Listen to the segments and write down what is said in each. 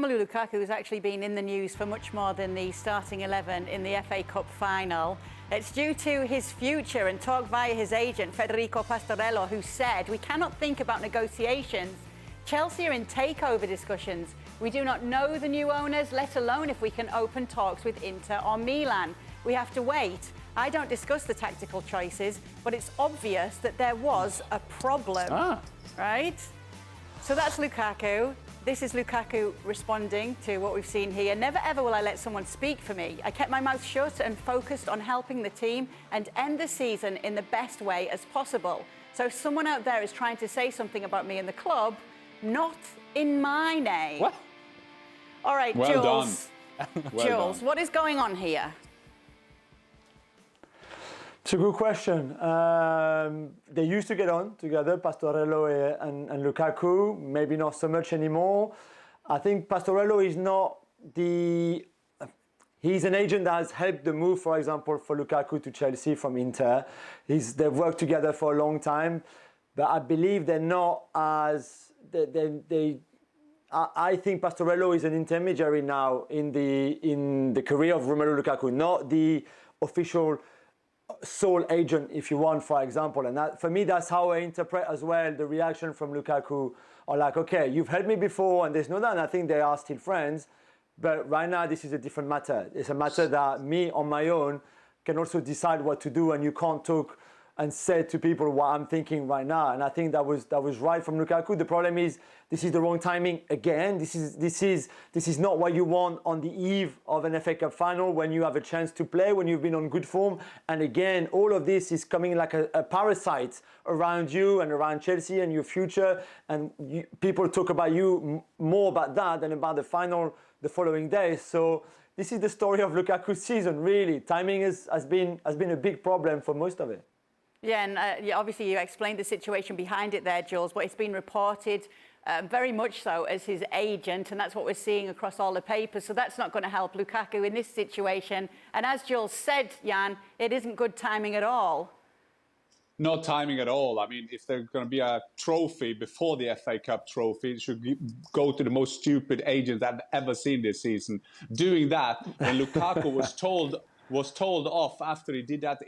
Romelu Lukaku has actually been in the news for much more than the starting 11 in the FA Cup final. It's due to his future and talk via his agent, Federico Pastorello, who said, "We cannot think about negotiations. Chelsea are in takeover discussions. We do not know the new owners, let alone if we can open talks with Inter or Milan. We have to wait. I don't discuss the tactical choices, but it's obvious that there was a problem." Right? So that's Lukaku. This is Lukaku responding to what we've seen here. "Never ever will I let someone speak for me. I kept my mouth shut and focused on helping the team and end the season in the best way as possible. So if someone out there is trying to say something about me in the club, not in my name." What? All right, well Jules. well Jules, done. what is going on here? It's a good question. They used to get on together, Pastorello and Lukaku, maybe not so much anymore. I think Pastorello is not he's an agent that has helped the move, for example, for Lukaku to Chelsea from Inter. They've worked together for a long time, but I believe they're not as, I think Pastorello is an intermediary now in the career of Romelu Lukaku, not the official sole agent, if you want, for example. And that, for me, that's how I interpret as well the reaction from Lukaku. Or like, okay, you've helped me before, and there's no doubt, and I think they are still friends. But right now, this is a different matter. It's a matter that me, on my own, can also decide what to do, and you can't talk and say to people what I'm thinking right now. And I think that was right from Lukaku. The problem is this is the wrong timing again. This is not what you want on the eve of an FA Cup final when you have a chance to play, when you've been on good form. And again, all of this is coming like a parasite around you and around Chelsea and your future. And people talk about you more about that than about the final the following day. So this is the story of Lukaku's season, really. Timing has been a big problem for most of it. Yeah, and obviously you explained the situation behind it there, Jules, but it's been reported very much so as his agent, and that's what we're seeing across all the papers. So that's not going to help Lukaku in this situation. And as Jules said, Jan, it isn't good timing at all. No timing at all. I mean, if there's going to be a trophy before the FA Cup trophy, it should go to the most stupid agent I've ever seen this season. Doing that, when Lukaku was told off after he did that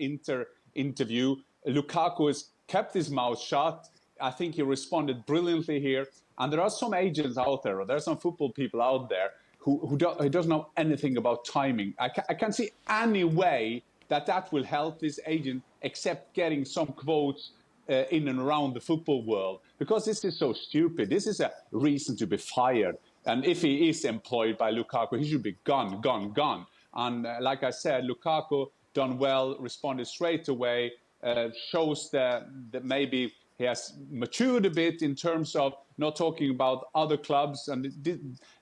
interview, Lukaku has kept his mouth shut. I think he responded brilliantly here. And there are some agents out there, or there are some football people out there who doesn't know anything about timing. I can't see any way that will help this agent except getting some quotes in and around the football world. Because this is so stupid. This is a reason to be fired. And if he is employed by Lukaku, he should be gone. And like I said, Lukaku done well, responded straight away. Shows that maybe he has matured a bit in terms of not talking about other clubs. And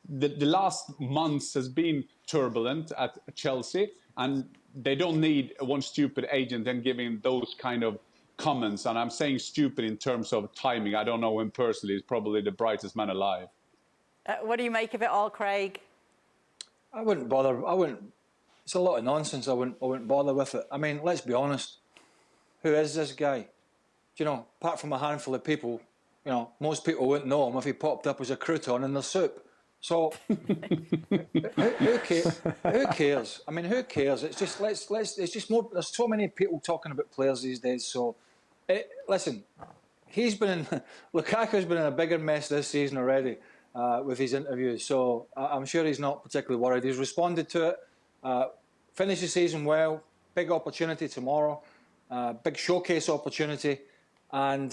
the last months has been turbulent at Chelsea, and they don't need one stupid agent and giving those kind of comments. And I'm saying stupid in terms of timing. I don't know him personally. He's probably the brightest man alive. What do you make of it all, Craig? I wouldn't bother. It's a lot of nonsense. I wouldn't bother with it. I mean, let's be honest. Who is this guy? You know, apart from a handful of people, you know, most people wouldn't know him if he popped up as a crouton in their soup. So, who cares? I mean, who cares? It's just it's just more. There's so many people talking about players these days. So, listen, Lukaku's been in a bigger mess this season already with his interviews. So I'm sure he's not particularly worried. He's responded to it. Finished the season well. Big opportunity tomorrow. Big showcase opportunity, and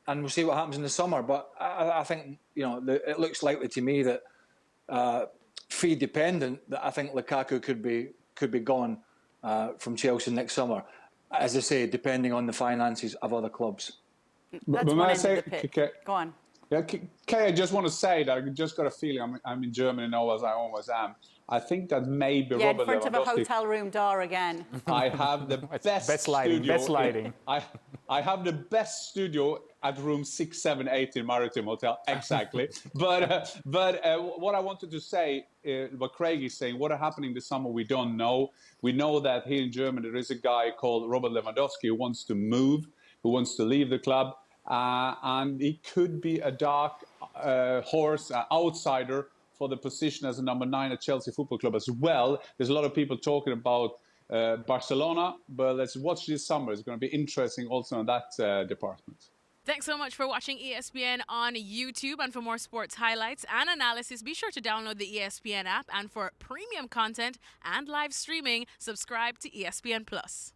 we'll see what happens in the summer. But I think, you know, it looks likely to me that fee dependent, that I think Lukaku could be gone from Chelsea next summer. As I say, depending on the finances of other clubs. That's one end of the pitch. Go on. Yeah, Kay, I just want to say that I just got a feeling I'm in Germany now, as I always am. I think that maybe Robert in front Lewandowski, of a hotel room door again. I have the best lighting. studio. Best lighting. I have the best studio at room 678 in Maritime Hotel, exactly. but what I wanted to say, what Craig is saying, what are happening this summer, we don't know. We know that here in Germany there is a guy called Robert Lewandowski who wants to move, who wants to leave the club. And he could be a dark horse, outsider for the position as a number 9 at Chelsea Football Club as well. There's a lot of people talking about Barcelona, but let's watch this summer. It's going to be interesting also in that department. Thanks so much for watching ESPN on YouTube. And for more sports highlights and analysis, be sure to download the ESPN app. And for premium content and live streaming, subscribe to ESPN Plus.